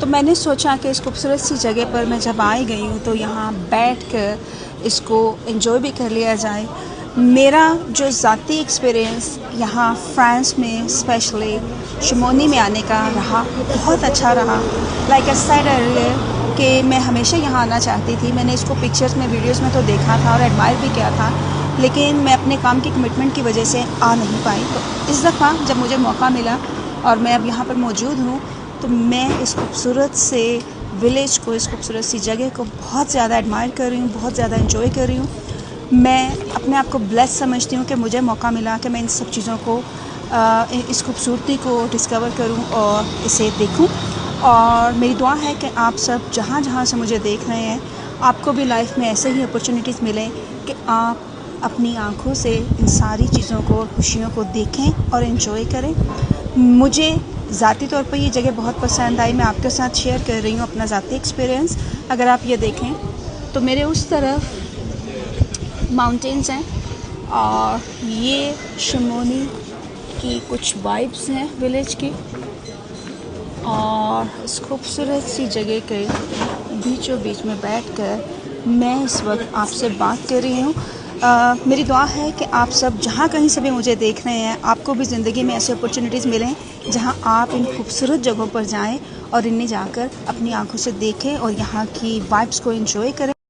तो मैंने सोचा कि इस खूबसूरत सी जगह पर मैं जब आई गई हूँ तो यहाँ बैठ कर इसको एंजॉय भी कर लिया जाए। मेरा जो ज़ाती एक्सपीरियंस यहाँ फ्रांस में स्पेशली शमोनी में आने का रहा, बहुत अच्छा रहा। लाइक आई सेड अर्लियर कि मैं हमेशा यहाँ आना चाहती थी। मैंने इसको पिक्चर्स में, वीडियोस में तो देखा था और एडमायर भी किया था, लेकिन मैं अपने काम की कमिटमेंट की वजह से आ नहीं पाई। तो इस दफ़ा जब मुझे मौका मिला और मैं अब यहाँ पर मौजूद हूँ, तो मैं इस खूबसूरत से विलेज को, इस खूबसूरत सी जगह को बहुत ज़्यादा एडमायर कर रही हूँ, बहुत ज़्यादा एंजॉय कर रही हूँ। मैं अपने आप को ब्लेस समझती हूँ कि मुझे मौका मिला कि मैं इन सब चीज़ों को, इस खूबसूरती को डिस्कवर करूँ और इसे देखूँ। और मेरी दुआ है कि आप सब जहाँ जहाँ से मुझे देख रहे हैं, आपको भी लाइफ में ऐसे ही अपॉर्चुनिटीज़ मिलें कि आप अपनी आँखों से इन सारी चीज़ों को और खुशियों को देखें और एंजॉय करें। मुझे ज़ाती तौर पर ये जगह बहुत पसंद आई। मैं आपके साथ शेयर कर रही हूँ अपना ज़ाती एक्सपीरियंस। अगर आप ये देखें तो मेरे उस तरफ माउंटेन्स हैं और ये शमोनी की कुछ वाइब्स हैं विलेज की। और इस खूबसूरत सी जगह के बीचों बीच में बैठकर मैं इस वक्त आपसे बात कर रही हूँ। मेरी दुआ है कि आप सब जहाँ कहीं से भी मुझे देख रहे हैं, आपको भी ज़िंदगी में ऐसी अपॉर्चुनिटीज़ मिलें जहाँ आप इन खूबसूरत जगहों पर जाएं और इन्हें जाकर अपनी आंखों से देखें और यहाँ की वाइब्स को एंजॉय करें।